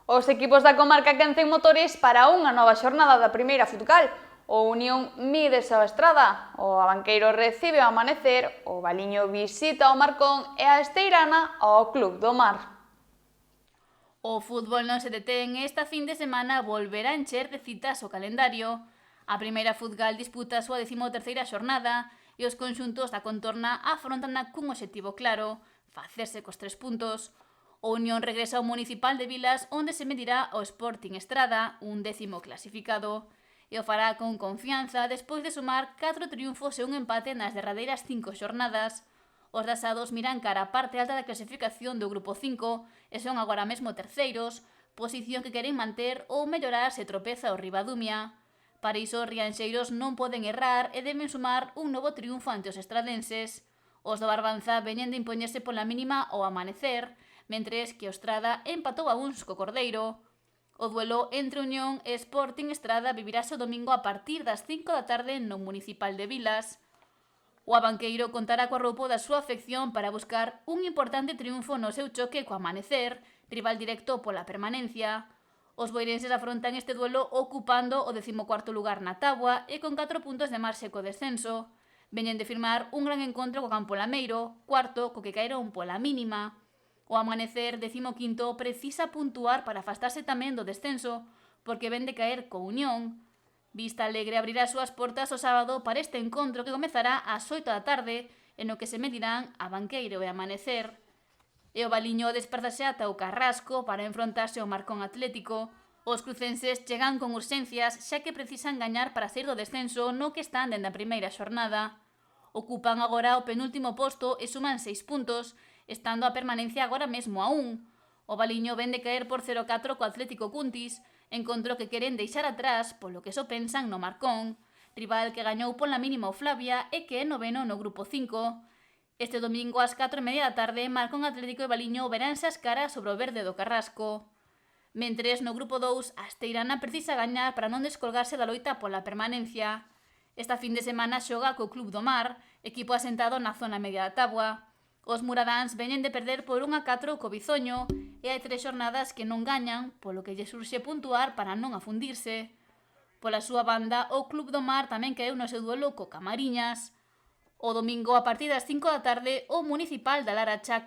Os equipos da comarca quencen motores para unha nova xornada da primeira futsal. O Unión mídese ao Estrada, o Abanqueiro recibe ao Amanecer, o Valiño visita o Marcón e a Esteirana ao Club do Mar. O fútbol non se detén e esta fin de semana volverá a encher de citas o calendario. A primeira futsal disputa a súa 13ª xornada e os conxuntos da contorna afrontana cun obxectivo claro, facerse cos 3 puntos. O Unión regresa ao Municipal de Vilas onde se medirá o Sporting Estrada, un 10º clasificado, e o fará con confianza despois de sumar 4 triunfos e un empate nas derradeiras 5 xornadas. Os dasados miran cara á parte alta da clasificación do Grupo 5 e son agora mesmo terceiros, posición que queren manter ou mellorar se tropeza o Ribadumia. Para iso, os rianxeiros non poden errar e deben sumar un novo triunfo ante os estradenses. Os do Barbanza veñen de impoñerse pola mínima ao Amanecer, mentres que o Estrada empatou a uns co Cordeiro. O duelo entre Unión e Sporting Estrada vivirase o domingo a partir das 5 da tarde no Municipal de Vilas. O Abanqueiro contará coa roupo da súa afección para buscar un importante triunfo no seu choque co Amanecer, rival directo pola permanencia. Os boirenses afrontan este duelo ocupando o 14º lugar na táboa e con 4 puntos de marxe co descenso. Veñen de firmar un gran encontro co Campo Lameiro, cuarto co que caeron pola mínima. O Amanecer, 15º, precisa puntuar para afastarse tamén do descenso, porque ven de caer co Unión. Vista Alegre abrirá as súas portas o sábado para este encontro que comezará ás 8 da tarde, en o que se medirán Abanqueiro e Amanecer. E o Valiño despázase ata o Carrasco para enfrontarse ao Marcón Atlético. Os crucenses chegan con urxencias xa que precisan gañar para sair do descenso no que están dende a primeira xornada. Ocupan agora o penúltimo posto e suman 6 puntos, estando a permanencia agora mesmo a 1. O Valiño ven de caer por 0-4 co Atlético Cuntis, encontro que queren deixar atrás polo que só pensan no Marcón, rival que gañou pola mínima o Flavia e que é noveno no Grupo 5. Este domingo ás 4:30 da tarde, Marcón Atlético e Valiño veránse as caras sobre o verde do Carrasco. Mentres, no Grupo 2, a Esteirana precisa gañar para non descolgarse da loita pola permanencia. Esta fin de semana xoga co Club do Mar, equipo asentado na zona media da táboa. Os muradáns veñen de perder por 1-4 co Bizoño e hai 3 xornadas que non gañan, polo que lle surxe puntuar para non afundirse. Pola súa banda, o Club do Mar tamén caeu no seu duelo co Camariñas. O domingo, a partir das 5 da tarde, o Municipal da Laracha